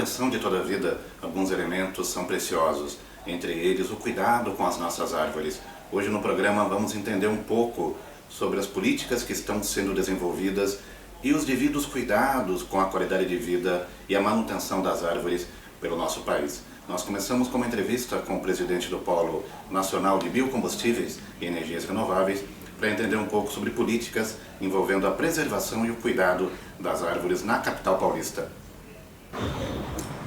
manutenção de toda a vida, alguns elementos são preciosos. Entre eles, o cuidado com as nossas árvores. Hoje no programa vamos entender um pouco sobre as políticas que estão sendo desenvolvidas e os devidos cuidados com a qualidade de vida e a manutenção das árvores pelo nosso país. Nós começamos com uma entrevista com o presidente do Polo Nacional de Biocombustíveis e Energias Renováveis para entender um pouco sobre políticas envolvendo a preservação e o cuidado das árvores na capital paulista.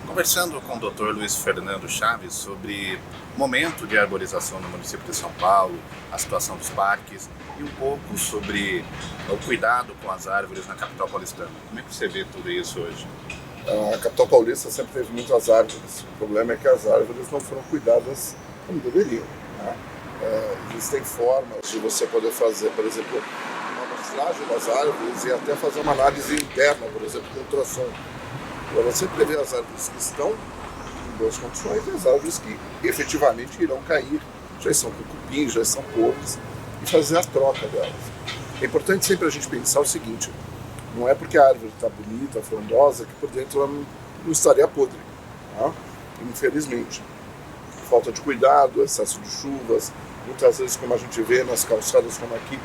Conversando com o Dr. Luiz Fernando Chaves sobre o momento de arborização no município de São Paulo, a situação dos parques e um pouco sobre o cuidado com as árvores na capital paulistana. Como é que você vê tudo isso hoje? A capital paulista sempre teve muitas árvores. O problema é que as árvores não foram cuidadas como deveriam. Né? Existem formas de você poder fazer, por exemplo, uma amostragem das árvores e até fazer uma análise interna, por exemplo, de ultrassom. Para você prever as árvores que estão em boas condições e as árvores que efetivamente irão cair, já são com cupim, já são podres, e fazer a troca delas. É importante sempre a gente pensar o seguinte: não é porque a árvore está bonita, frondosa, que por dentro ela não estaria podre. Tá? Infelizmente. Falta de cuidado, excesso de chuvas, muitas vezes, como a gente vê nas calçadas como aqui,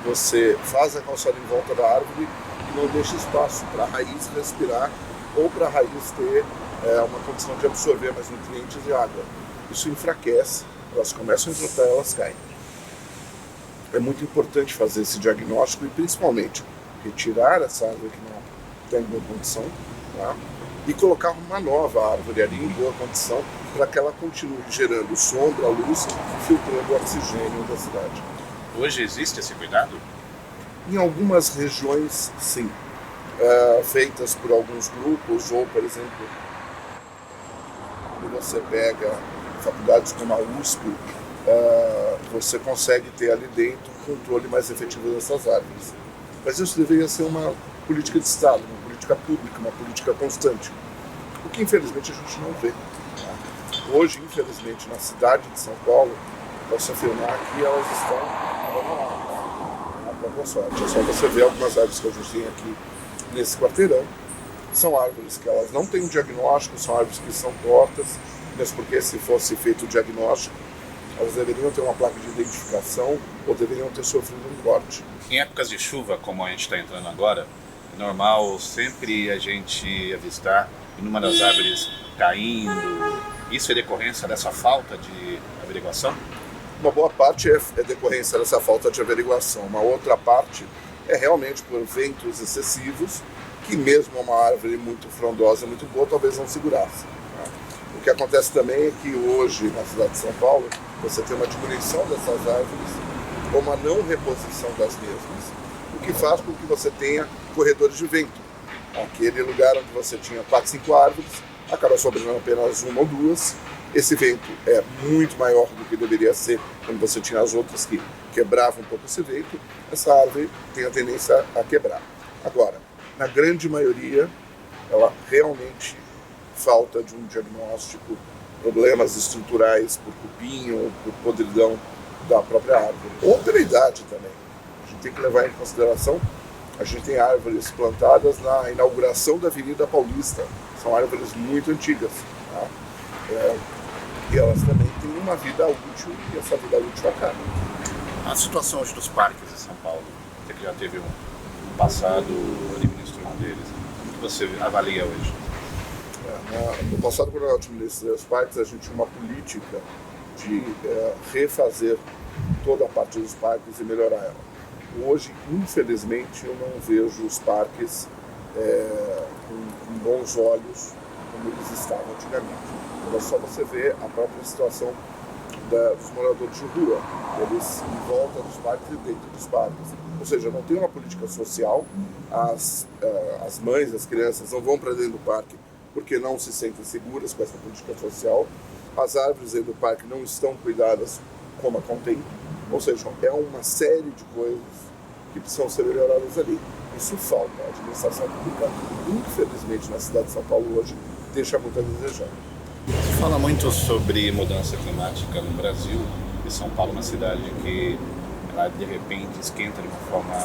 você faz a calçada em volta da árvore e não deixa espaço para a raiz respirar ou para a raiz ter uma condição de absorver mais nutrientes e água. Isso enfraquece, elas começam a entrotar e elas caem. É muito importante fazer esse diagnóstico e principalmente retirar essa árvore que não tem boa condição, tá? E colocar uma nova árvore ali em boa condição para que ela continue gerando sombra, luz e filtrando o oxigênio da cidade. Hoje existe esse cuidado? Em algumas regiões, sim. Feitas por alguns grupos, ou, por exemplo, quando você pega faculdades como a USP, você consegue ter ali dentro um controle mais efetivo dessas árvores. Mas isso deveria ser uma política de Estado, uma política pública, uma política constante, o que infelizmente a gente não vê. Hoje, infelizmente, na cidade de São Paulo, posso afirmar que elas estão abandonadas. Boa sorte. É só você ver algumas árvores que a gente tem aqui nesse quarteirão. São árvores que elas não têm um diagnóstico, são árvores que são tortas, mesmo porque se fosse feito o diagnóstico, elas deveriam ter uma placa de identificação ou deveriam ter sofrido um corte. Em épocas de chuva, como a gente está entrando agora, é normal sempre a gente avistar inúmeras das árvores caindo. Isso é decorrência dessa falta de averiguação? Uma boa parte é decorrência dessa falta de averiguação. Uma outra parte é realmente por ventos excessivos, que mesmo uma árvore muito frondosa, muito boa, talvez não segurasse. O que acontece também é que hoje, na cidade de São Paulo, você tem uma diminuição dessas árvores ou uma não reposição das mesmas, o que faz com que você tenha corredores de vento. Aquele lugar onde você tinha 4, 5 árvores, acaba sobrando apenas uma ou duas. Esse vento é muito maior do que deveria ser quando você tinha as outras que quebravam um pouco esse vento. Essa árvore tem a tendência a quebrar. Agora, na grande maioria, ela realmente falta de um diagnóstico, problemas estruturais por cupim ou por podridão da própria árvore, ou pela idade também. A gente tem que levar em consideração, a gente tem árvores plantadas na inauguração da Avenida Paulista, são árvores muito antigas, tá? E elas também têm uma vida útil e essa vida útil acaba. A situação hoje dos parques em São Paulo, você que já teve um passado administrou um deles, como que você avalia hoje? No passado, quando eu administrei os parques, a gente tinha uma política de refazer toda a parte dos parques e melhorar ela. Hoje, infelizmente, eu não vejo os parques com bons olhos como eles estavam antigamente. É só você ver a própria situação dos moradores de rua, eles em volta dos parques e dentro dos parques. Ou seja, não tem uma política social, as mães, as crianças não vão para dentro do parque porque não se sentem seguras com essa política social, as árvores dentro do parque não estão cuidadas como a contém, ou seja, é uma série de coisas que precisam ser melhoradas ali. Isso falta, a administração pública, infelizmente, na cidade de São Paulo hoje, deixa muito a desejar. Se fala muito sobre mudança climática no Brasil, e São Paulo é uma cidade que ela de repente esquenta de uma forma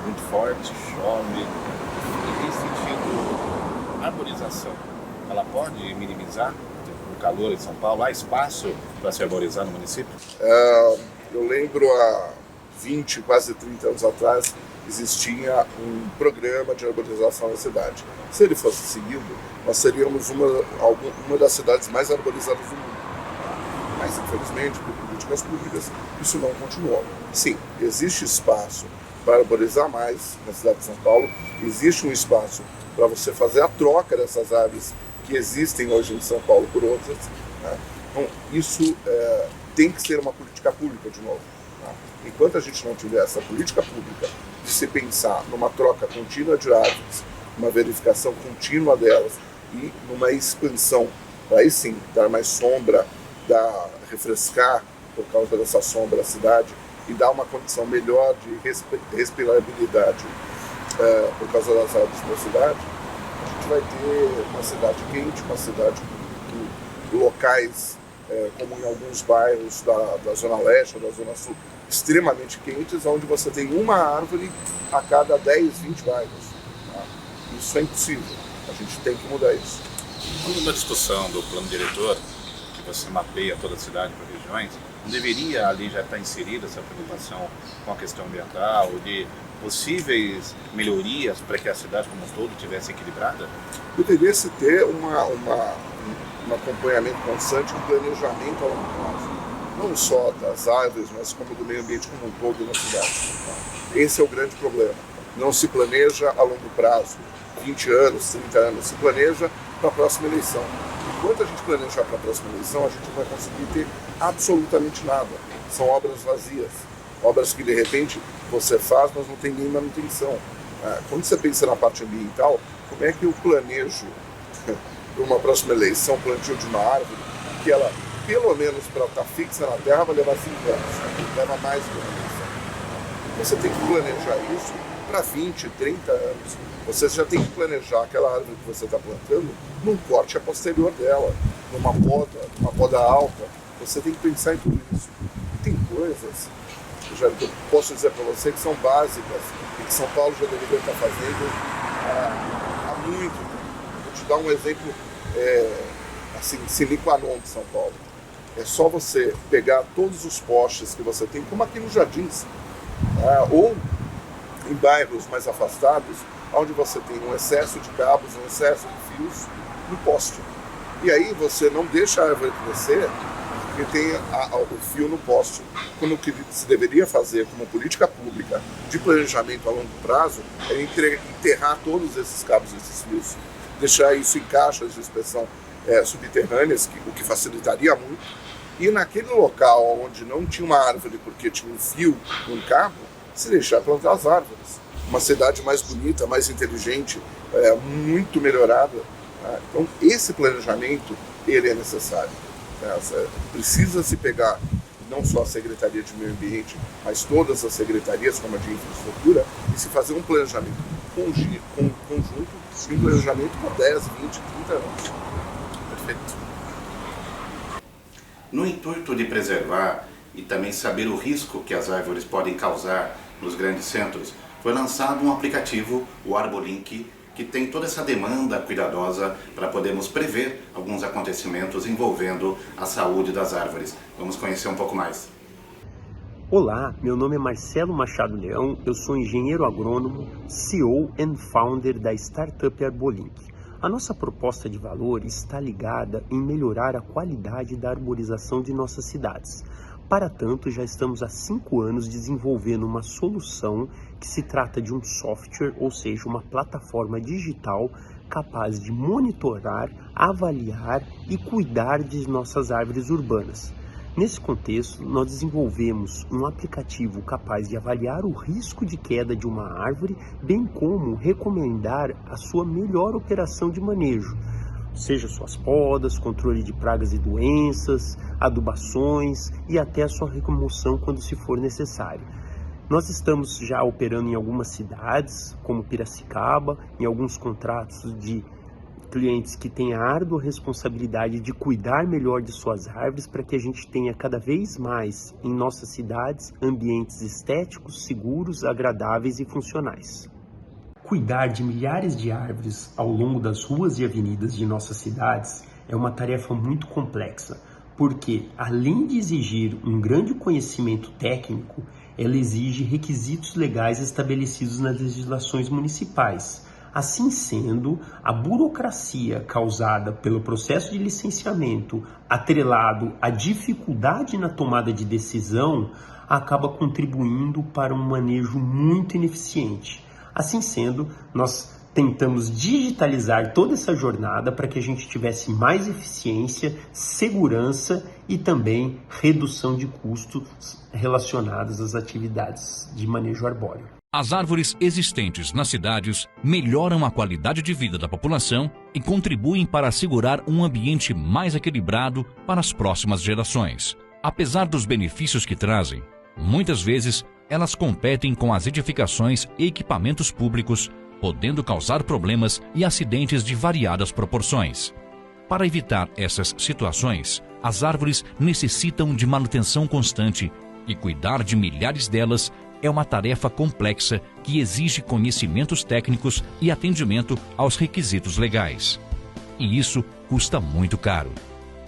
muito forte, chove, e tem sentido arborização. ela pode minimizar o calor em São Paulo? Há espaço para se arborizar no município? Eu lembro há 20, quase 30 anos atrás, existia um programa de arborização na cidade. Se ele fosse seguido, nós seríamos uma das cidades mais arborizadas do mundo. Mas, infelizmente, por políticas públicas, isso não continuou. Sim, existe espaço para arborizar mais na cidade de São Paulo, existe um espaço para você fazer a troca dessas árvores que existem hoje em São Paulo por outras. Né? Então, isso tem que ser uma política pública de novo. Tá? Enquanto a gente não tiver essa política pública de se pensar numa troca contínua de árvores, uma verificação contínua delas e numa expansão, para aí sim dar mais sombra, refrescar por causa dessa sombra a cidade e dar uma condição melhor de respirabilidade por causa das árvores da cidade, a gente vai ter uma cidade quente, uma cidade com locais, como em alguns bairros da Zona Leste ou da Zona Sul, extremamente quentes, onde você tem uma árvore a cada 10, 20 bairros. Tá? Isso é impossível. A gente tem que mudar isso. Quando na discussão do plano diretor, que você mapeia toda a cidade por regiões, não deveria ali já estar inserida essa preocupação com a questão ambiental, de possíveis melhorias para que a cidade como um todo estivesse equilibrada? Deveria-se ter um acompanhamento constante, um planejamento a longo prazo. Não só das árvores, mas como do meio ambiente como um todo na cidade. Esse é o grande problema. Não se planeja a longo prazo, 20 anos, 30 anos, se planeja para a próxima eleição. Enquanto a gente planejar para a próxima eleição, a gente não vai conseguir ter absolutamente nada. São obras vazias, obras que de repente você faz, mas não tem nem manutenção. Quando você pensa na parte ambiental, como é que eu planejo para uma próxima eleição o plantio de uma árvore que ela, pelo menos para estar fixa na terra, vai levar 5 anos, leva mais de uma eleição. Você tem que planejar isso para 20, 30 anos. Você já tem que planejar aquela árvore que você está plantando num corte a posterior dela, numa poda alta. Você tem que pensar em tudo isso. E tem coisas que eu posso dizer para você que são básicas e que São Paulo já deveria estar fazendo há muito tempo. Vou te dar um exemplo assim, sine qua non de São Paulo. É só você pegar todos os postes que você tem, como aqui nos Jardins, ou em bairros mais afastados, onde você tem um excesso de cabos, um excesso de fios no poste. E aí você não deixa a árvore crescer porque tem o fio no poste. Quando o que se deveria fazer como política pública de planejamento a longo prazo é enterrar todos esses cabos e esses fios, deixar isso em caixas de inspeção subterrâneas, o que facilitaria muito. E naquele local onde não tinha uma árvore porque tinha um fio, um cabo, se deixar plantar as árvores. Uma cidade mais bonita, mais inteligente, muito melhorada. Então, esse planejamento, ele é necessário. Precisa se pegar não só a Secretaria de Meio Ambiente, mas todas as secretarias, como a de Infraestrutura, e se fazer um planejamento conjunto, um planejamento por 10, 20, 30 anos. Perfeito. No intuito de preservar e também saber o risco que as árvores podem causar nos grandes centros, foi lançado um aplicativo, o Arbolink, que tem toda essa demanda cuidadosa para podermos prever alguns acontecimentos envolvendo a saúde das árvores. Vamos conhecer um pouco mais. Olá, meu nome é Marcelo Machado Leão, eu sou engenheiro agrônomo, CEO and founder da startup Arbolink. A nossa proposta de valor está ligada em melhorar a qualidade da arborização de nossas cidades. Para tanto, já estamos há 5 anos desenvolvendo uma solução que se trata de um software, ou seja, uma plataforma digital capaz de monitorar, avaliar e cuidar de nossas árvores urbanas. Nesse contexto, nós desenvolvemos um aplicativo capaz de avaliar o risco de queda de uma árvore, bem como recomendar a sua melhor operação de manejo, seja suas podas, controle de pragas e doenças, adubações e até a sua remoção quando se for necessário. Nós estamos já operando em algumas cidades, como Piracicaba, em alguns contratos de clientes que têm a árdua responsabilidade de cuidar melhor de suas árvores para que a gente tenha cada vez mais em nossas cidades ambientes estéticos, seguros, agradáveis e funcionais. Cuidar de milhares de árvores ao longo das ruas e avenidas de nossas cidades é uma tarefa muito complexa, porque, além de exigir um grande conhecimento técnico, ela exige requisitos legais estabelecidos nas legislações municipais. Assim sendo, a burocracia causada pelo processo de licenciamento, atrelado à dificuldade na tomada de decisão, acaba contribuindo para um manejo muito ineficiente. Assim sendo, nós tentamos digitalizar toda essa jornada para que a gente tivesse mais eficiência, segurança e também redução de custos relacionados às atividades de manejo arbóreo. As árvores existentes nas cidades melhoram a qualidade de vida da população e contribuem para assegurar um ambiente mais equilibrado para as próximas gerações. Apesar dos benefícios que trazem, muitas vezes elas competem com as edificações e equipamentos públicos, podendo causar problemas e acidentes de variadas proporções. Para evitar essas situações, as árvores necessitam de manutenção constante e cuidar de milhares delas é uma tarefa complexa que exige conhecimentos técnicos e atendimento aos requisitos legais. E isso custa muito caro.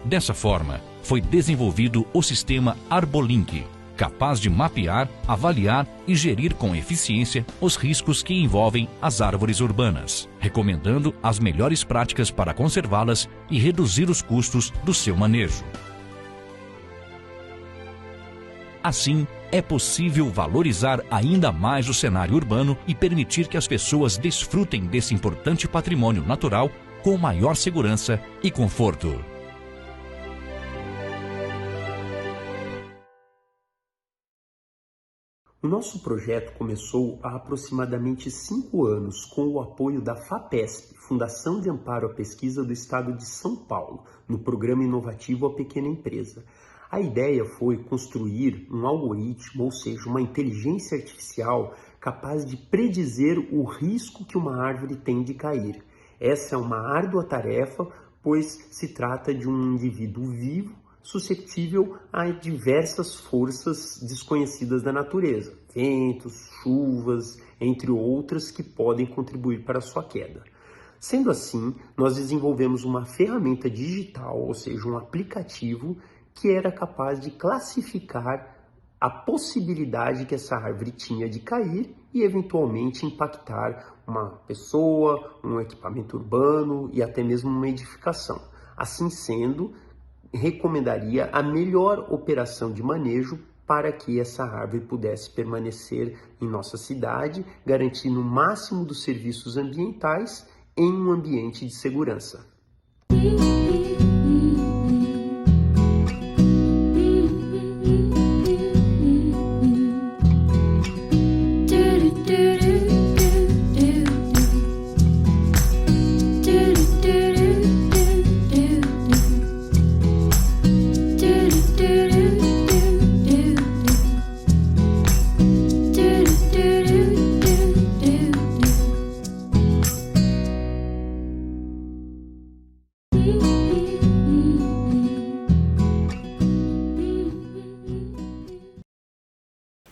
Dessa forma, foi desenvolvido o sistema Arbolink, capaz de mapear, avaliar e gerir com eficiência os riscos que envolvem as árvores urbanas, recomendando as melhores práticas para conservá-las e reduzir os custos do seu manejo. Assim, é possível valorizar ainda mais o cenário urbano e permitir que as pessoas desfrutem desse importante patrimônio natural com maior segurança e conforto. O nosso projeto começou há aproximadamente 5 anos com o apoio da FAPESP, Fundação de Amparo à Pesquisa do Estado de São Paulo, no Programa Inovativo à Pequena Empresa. A ideia foi construir um algoritmo, ou seja, uma inteligência artificial capaz de predizer o risco que uma árvore tem de cair. Essa é uma árdua tarefa, pois se trata de um indivíduo vivo, suscetível a diversas forças desconhecidas da natureza, ventos, chuvas, entre outras, que podem contribuir para a sua queda. Sendo assim, nós desenvolvemos uma ferramenta digital, ou seja, um aplicativo que era capaz de classificar a possibilidade que essa árvore tinha de cair e eventualmente impactar uma pessoa, um equipamento urbano e até mesmo uma edificação. Assim sendo, recomendaria a melhor operação de manejo para que essa árvore pudesse permanecer em nossa cidade, garantindo o máximo dos serviços ambientais em um ambiente de segurança.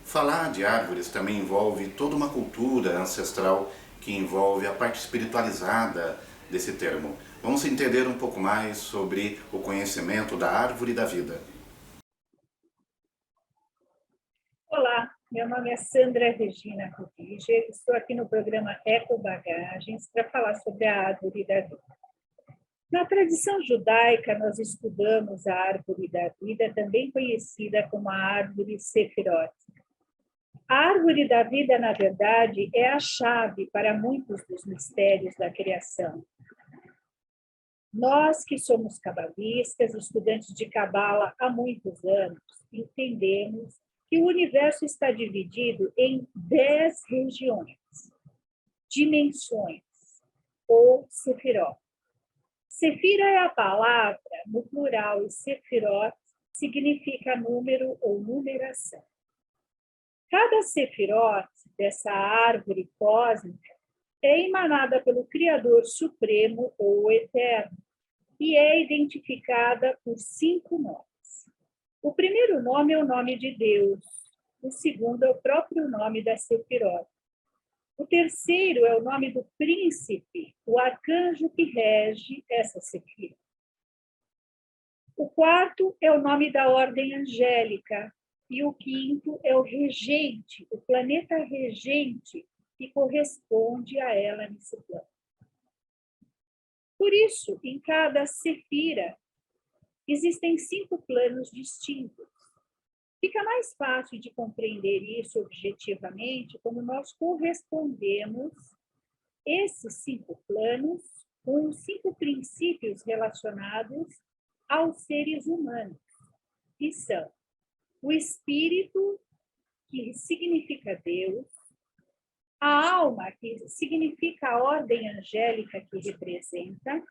Falar de árvores também envolve toda uma cultura ancestral que envolve a parte espiritualizada desse termo. Vamos entender um pouco mais sobre o conhecimento da árvore da vida. Olá, meu nome é Sandra Regina Rudiger, estou aqui no programa Ecobagagens para falar sobre a árvore da vida. Na tradição judaica, nós estudamos a árvore da vida, também conhecida como a árvore Sefirot. A árvore da vida, na verdade, é a chave para muitos dos mistérios da criação. Nós que somos cabalistas, estudantes de cabala há muitos anos, entendemos que o universo está dividido em 10 regiões, dimensões, ou sefirot. Sefira é a palavra no plural e sefirot significa número ou numeração. Cada sefirot dessa árvore cósmica é emanada pelo Criador Supremo ou Eterno e é identificada por 5 nomes. O primeiro nome é o nome de Deus, o segundo é o próprio nome da sefirot. O terceiro é o nome do príncipe, o arcanjo que rege essa sefira. O quarto é o nome da ordem angélica. E o quinto é o regente, o planeta regente, que corresponde a ela nesse plano. Por isso, em cada sefira, existem 5 planos distintos. Fica mais fácil de compreender isso objetivamente quando nós correspondemos esses 5 planos com os 5 princípios relacionados aos seres humanos, que são o espírito, que significa Deus, a alma, que significa a ordem angélica que representa,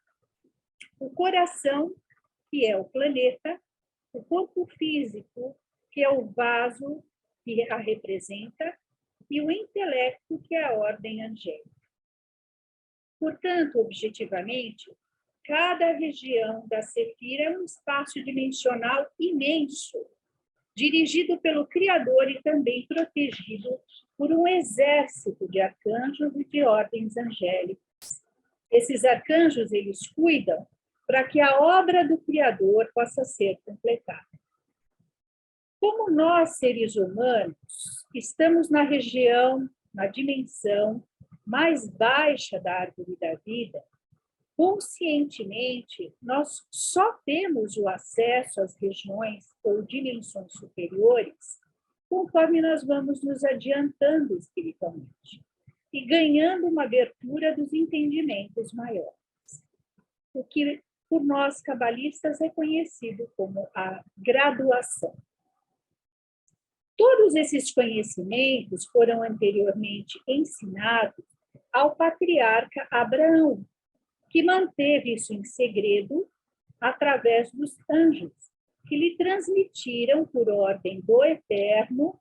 o coração, que é o planeta, o corpo físico, que é o vaso que a representa, e o intelecto, que é a ordem angélica. Portanto, objetivamente, cada região da sefira é um espaço dimensional imenso, dirigido pelo Criador e também protegido por um exército de arcanjos e de ordens angélicas. Esses arcanjos, eles cuidam para que a obra do Criador possa ser completada. Como nós, seres humanos, estamos na região, na dimensão mais baixa da árvore da vida, conscientemente, nós só temos o acesso às regiões ou dimensões superiores conforme nós vamos nos adiantando espiritualmente e ganhando uma abertura dos entendimentos maiores, o que por nós cabalistas é conhecido como a graduação. Todos esses conhecimentos foram anteriormente ensinados ao patriarca Abraão, que manteve isso em segredo através dos anjos, que lhe transmitiram, por ordem do Eterno,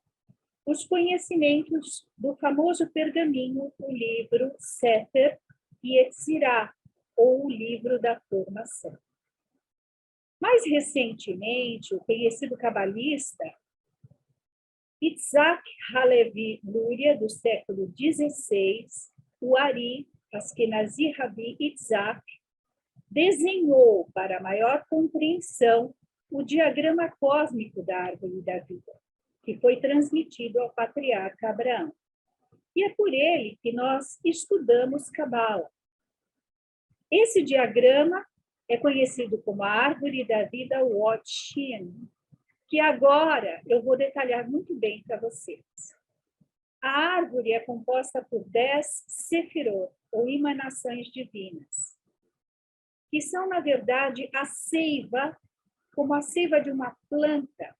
os conhecimentos do famoso pergaminho, o livro Sefer Yetzirah, ou o livro da formação. Mais recentemente, o conhecido cabalista Itzhak Halevi Luria, do século XVI, o Ari Askenazi Rabi Itzhak, desenhou, para maior compreensão, o diagrama cósmico da árvore da vida, que foi transmitido ao patriarca Abraão. E é por ele que nós estudamos Cabala. Esse diagrama é conhecido como a árvore da vida Watchin, que agora eu vou detalhar muito bem para vocês. A árvore é composta por 10 sefirot, ou emanações divinas, que são, na verdade, a seiva, como a seiva de uma planta,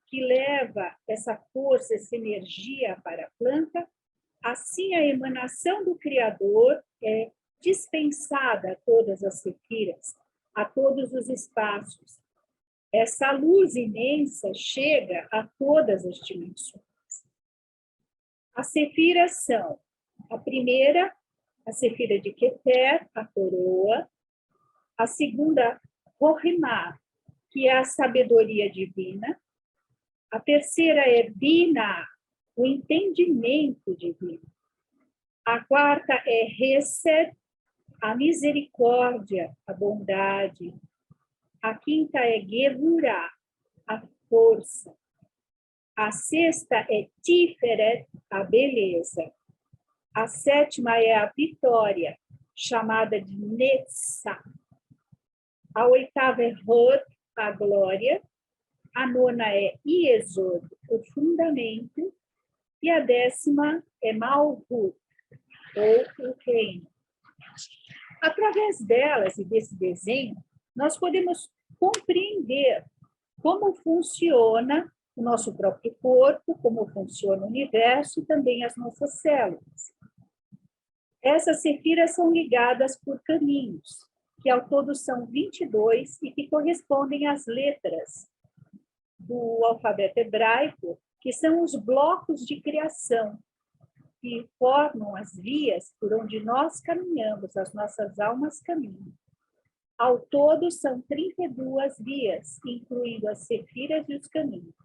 que leva essa força, essa energia para a planta. Assim, a emanação do Criador é dispensada a todas as sefiras, a todos os espaços. Essa luz imensa chega a todas as dimensões. As sefiras são, a primeira, a sefira de Keter, a coroa, a segunda, Rohimá, que é a sabedoria divina, a terceira é Bina, o entendimento divino, a quarta é Hesed, a misericórdia, a bondade, a quinta é Gevurah, a força, a sexta é Tiferet, a beleza, a sétima é a vitória, chamada de Netzach, a oitava é Hod, a glória, a nona é Yesod, o fundamento, e a 10ª é Malhut, ou o reino. Através delas e desse desenho, nós podemos compreender como funciona o nosso próprio corpo, como funciona o universo e também as nossas células. Essas sefiras são ligadas por caminhos, que ao todo são 22 e que correspondem às letras do alfabeto hebraico, que são os blocos de criação, que formam as vias por onde nós caminhamos, as nossas almas caminham. Ao todo, são 32 vias, incluindo as sefiras e os caminhos.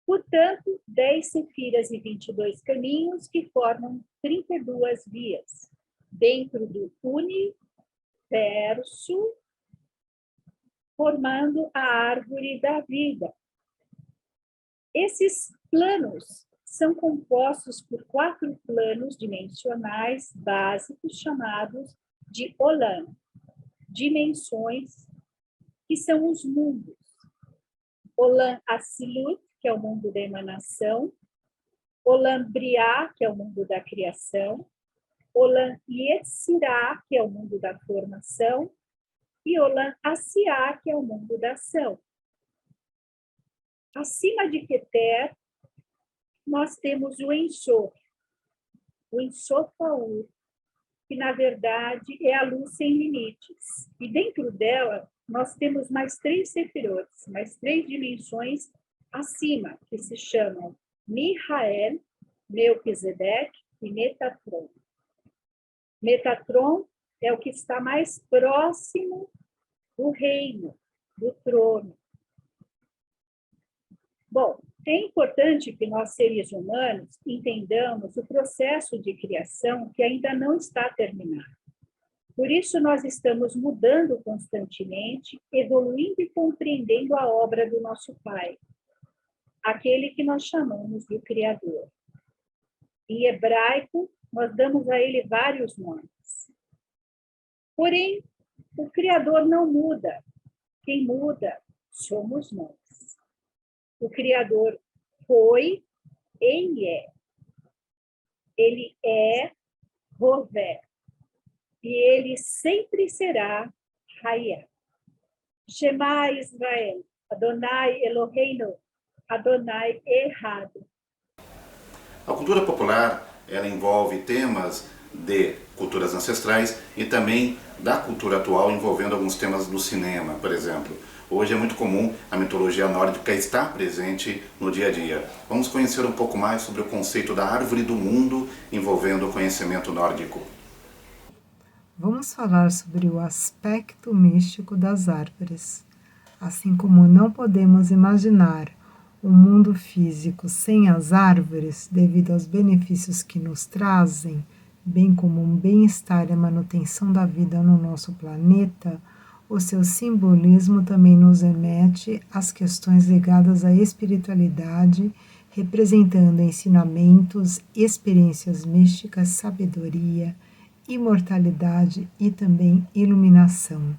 Portanto, 10 sefiras e 22 caminhos que formam 32 vias dentro do universo, formando a árvore da vida. Esses planos são compostos por 4 planos dimensionais básicos chamados de Olam, dimensões que são os mundos. Olam Asilut, que é o mundo da emanação, Olam Briá, que é o mundo da criação, Olam Yetzirah, que é o mundo da formação, e Olam Asiá, que é o mundo da ação. Acima de Keter, nós temos o Ensof Aur, que na verdade é a luz sem limites. E dentro dela, nós temos mais 3 sefirotes, mais 3 dimensões acima, que se chamam Mihael, Melquisedeque e Metatron. Metatron é o que está mais próximo do reino, do trono. Bom, é importante que nós, seres humanos, entendamos o processo de criação que ainda não está terminado. Por isso, nós estamos mudando constantemente, evoluindo e compreendendo a obra do nosso Pai, aquele que nós chamamos de Criador. Em hebraico, nós damos a ele vários nomes. Porém, o Criador não muda. Quem muda somos nós. O Criador foi e é. Ele é Rové. E ele sempre será Hayah. Shema Israel, Adonai Eloheinu, Adonai Echad. A cultura popular, ela envolve temas de culturas ancestrais e também da cultura atual, envolvendo alguns temas do cinema, por exemplo. Hoje é muito comum a mitologia nórdica estar presente no dia a dia. Vamos conhecer um pouco mais sobre o conceito da árvore do mundo envolvendo o conhecimento nórdico. Vamos falar sobre o aspecto místico das árvores. Assim como não podemos imaginar um mundo físico sem as árvores, devido aos benefícios que nos trazem, bem como um bem-estar e a manutenção da vida no nosso planeta, o seu simbolismo também nos remete às questões ligadas à espiritualidade, representando ensinamentos, experiências místicas, sabedoria, imortalidade e também iluminação.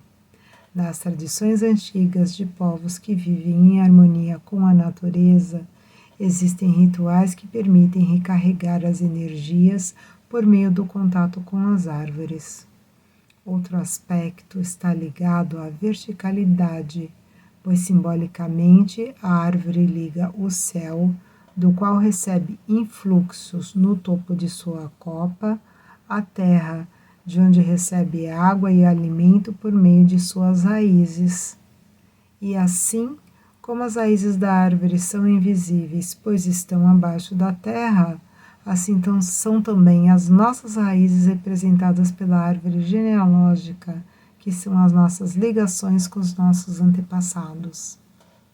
Nas tradições antigas de povos que vivem em harmonia com a natureza, existem rituais que permitem recarregar as energias por meio do contato com as árvores. Outro aspecto está ligado à verticalidade, pois simbolicamente a árvore liga o céu, do qual recebe influxos no topo de sua copa, à terra, de onde recebe água e alimento por meio de suas raízes. E assim, como as raízes da árvore são invisíveis, pois estão abaixo da terra, assim são também as nossas raízes representadas pela árvore genealógica, que são as nossas ligações com os nossos antepassados.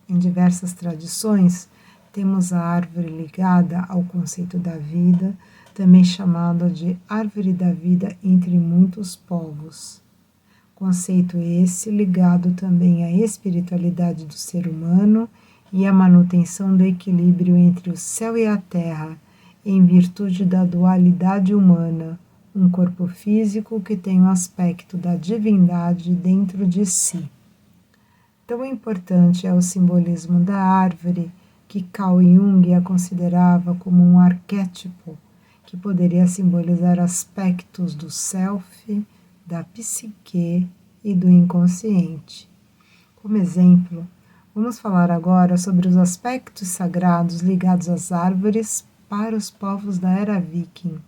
Em diversas tradições, temos a árvore ligada ao conceito da vida, também chamada de árvore da vida entre muitos povos. Conceito esse ligado também à espiritualidade do ser humano e à manutenção do equilíbrio entre o céu e a terra, em virtude da dualidade humana, um corpo físico que tem o aspecto da divindade dentro de si. Tão importante é o simbolismo da árvore que Carl Jung a considerava como um arquétipo que poderia simbolizar aspectos do self, da psique e do inconsciente. Como exemplo, vamos falar agora sobre os aspectos sagrados ligados às árvores para os povos da era viking.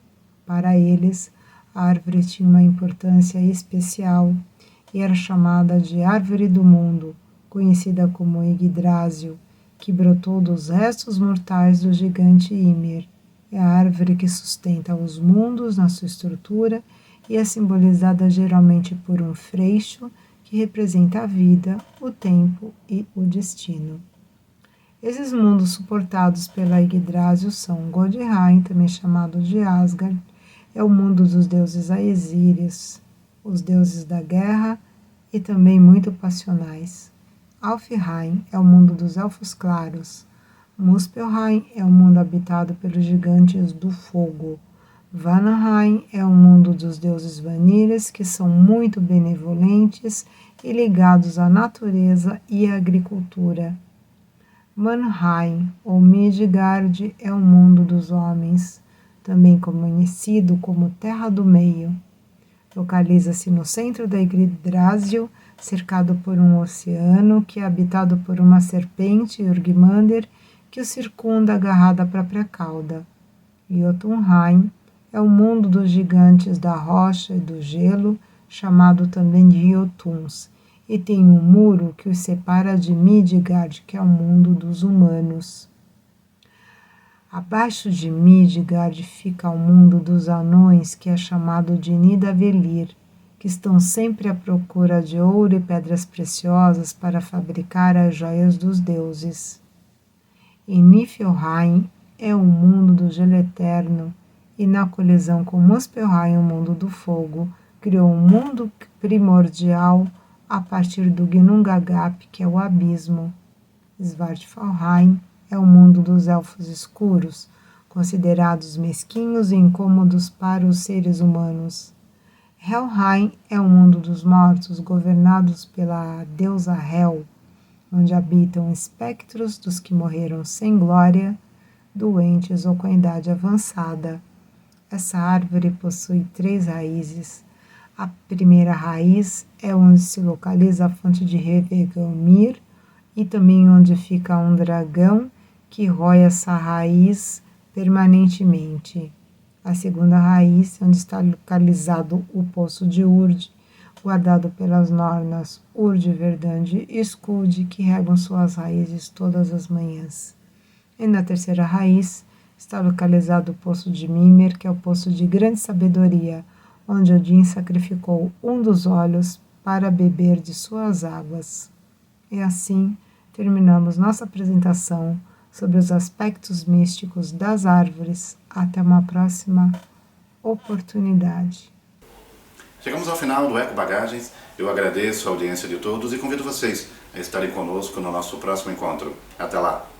Para eles, a árvore tinha uma importância especial e era chamada de árvore do mundo, conhecida como Yggdrasil, que brotou dos restos mortais do gigante Ymir. É a árvore que sustenta os mundos na sua estrutura e é simbolizada geralmente por um freixo que representa a vida, o tempo e o destino. Esses mundos suportados pela Yggdrasil são Godheim, também chamado de Asgard, é o mundo dos deuses Aesírios, os deuses da guerra e também muito passionais. Alfheim é o mundo dos elfos claros. Muspelheim é o mundo habitado pelos gigantes do fogo. Vanaheim é o mundo dos deuses Vanires, que são muito benevolentes e ligados à natureza e à agricultura. Manheim, ou Midgard, é o mundo dos homens, também conhecido como Terra do Meio. Localiza-se no centro da Yggdrasil, cercado por um oceano que é habitado por uma serpente, Urgimander, que o circunda agarrada à própria cauda. Jotunheim é o mundo dos gigantes da rocha e do gelo, chamado também de Jotuns, e tem um muro que os separa de Midgard, que é o mundo dos humanos. Abaixo de Midgard fica o mundo dos anões, que é chamado de Nidavellir, que estão sempre à procura de ouro e pedras preciosas para fabricar as joias dos deuses. E Niflheim é o mundo do gelo eterno, e na colisão com Muspelheim, o mundo do fogo, criou um mundo primordial a partir do Ginnungagap, que é o abismo. Svartalfheim é o mundo dos elfos escuros, considerados mesquinhos e incômodos para os seres humanos. Helheim é o mundo dos mortos, governados pela deusa Hel, onde habitam espectros dos que morreram sem glória, doentes ou com a idade avançada. Essa árvore possui 3 raízes. A primeira raiz é onde se localiza a fonte de Hvergelmir e também onde fica um dragão que rói essa raiz permanentemente. A segunda raiz é onde está localizado o poço de Urd, guardado pelas nornas Urd, Verdande e Skuld, que regam suas raízes todas as manhãs. E na terceira raiz está localizado o poço de Mimer, que é o poço de grande sabedoria, onde Odin sacrificou um dos olhos para beber de suas águas. E assim terminamos nossa apresentação sobre os aspectos místicos das árvores. Até uma próxima oportunidade. Chegamos ao final do Eco Bagagens. Eu agradeço a audiência de todos e convido vocês a estarem conosco no nosso próximo encontro. Até lá!